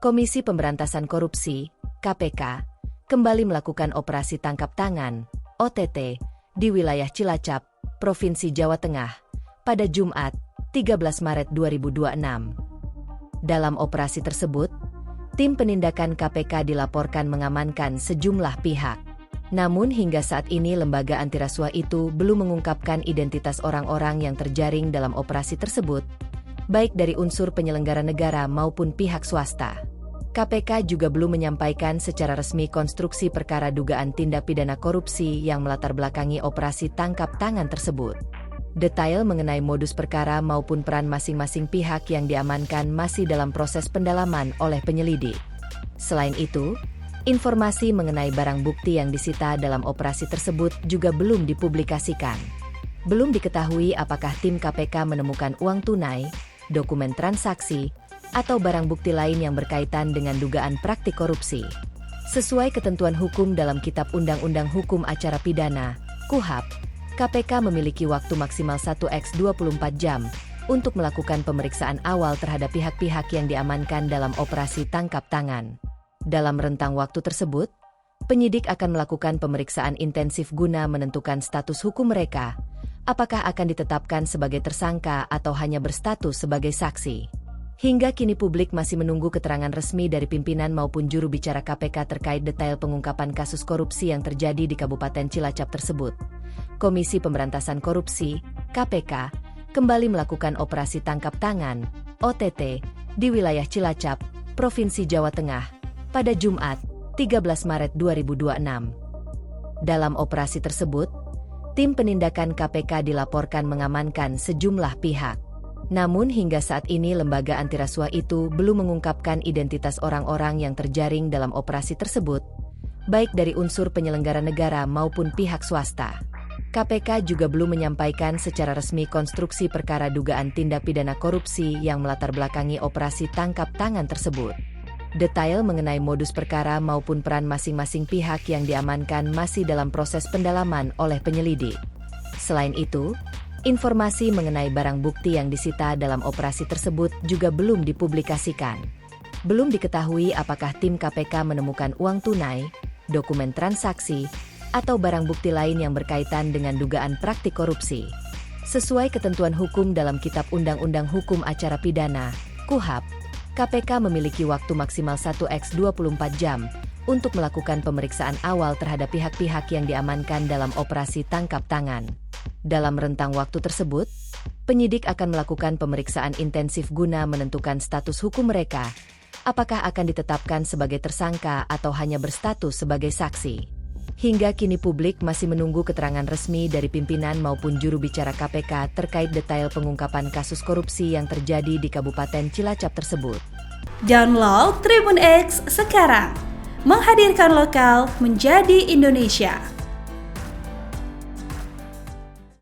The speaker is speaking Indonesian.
Komisi Pemberantasan Korupsi (KPK) kembali melakukan operasi tangkap tangan (OTT) di wilayah Cilacap, Provinsi Jawa Tengah, pada Jumat, 13 Maret 2026. Dalam operasi tersebut, tim penindakan KPK dilaporkan mengamankan sejumlah pihak. Namun hingga saat ini lembaga antirasuah itu belum mengungkapkan identitas orang-orang yang terjaring dalam operasi tersebut, baik dari unsur penyelenggara negara maupun pihak swasta. KPK juga belum menyampaikan secara resmi konstruksi perkara dugaan tindak pidana korupsi yang melatar belakangi operasi tangkap tangan tersebut. Detail mengenai modus perkara maupun peran masing-masing pihak yang diamankan masih dalam proses pendalaman oleh penyelidik. Selain itu, informasi mengenai barang bukti yang disita dalam operasi tersebut juga belum dipublikasikan. Belum diketahui apakah tim KPK menemukan uang tunai, dokumen transaksi, atau barang bukti lain yang berkaitan dengan dugaan praktik korupsi. Sesuai ketentuan hukum dalam Kitab Undang-Undang Hukum Acara Pidana, KUHP, KPK memiliki waktu maksimal 1x24 jam untuk melakukan pemeriksaan awal terhadap pihak-pihak yang diamankan dalam operasi tangkap tangan. Dalam rentang waktu tersebut, penyidik akan melakukan pemeriksaan intensif guna menentukan status hukum mereka, apakah akan ditetapkan sebagai tersangka atau hanya berstatus sebagai saksi. Hingga kini publik masih menunggu keterangan resmi dari pimpinan maupun juru bicara KPK terkait detail pengungkapan kasus korupsi yang terjadi di Kabupaten Cilacap tersebut. Komisi Pemberantasan Korupsi (KPK) kembali melakukan operasi tangkap tangan (OTT) di wilayah Cilacap, Provinsi Jawa Tengah, pada Jumat, 13 Maret 2026. Dalam operasi tersebut, tim penindakan KPK dilaporkan mengamankan sejumlah pihak. Namun hingga saat ini lembaga antirasuah itu belum mengungkapkan identitas orang-orang yang terjaring dalam operasi tersebut, baik dari unsur penyelenggara negara maupun pihak swasta. KPK juga belum menyampaikan secara resmi konstruksi perkara dugaan tindak pidana korupsi yang melatar belakangi operasi tangkap tangan tersebut. Detail mengenai modus perkara maupun peran masing-masing pihak yang diamankan masih dalam proses pendalaman oleh penyelidik. Selain itu, informasi mengenai barang bukti yang disita dalam operasi tersebut juga belum dipublikasikan. Belum diketahui apakah tim KPK menemukan uang tunai, dokumen transaksi, atau barang bukti lain yang berkaitan dengan dugaan praktik korupsi. Sesuai ketentuan hukum dalam Kitab Undang-Undang Hukum Acara Pidana, KUHP, KPK memiliki waktu maksimal 1x24 jam untuk melakukan pemeriksaan awal terhadap pihak-pihak yang diamankan dalam operasi tangkap tangan. Dalam rentang waktu tersebut, penyidik akan melakukan pemeriksaan intensif guna menentukan status hukum mereka, apakah akan ditetapkan sebagai tersangka atau hanya berstatus sebagai saksi. Hingga kini publik masih menunggu keterangan resmi dari pimpinan maupun juru bicara KPK terkait detail pengungkapan kasus korupsi yang terjadi di Kabupaten Cilacap tersebut. Download Tribun X sekarang, menghadirkan lokal menjadi Indonesia.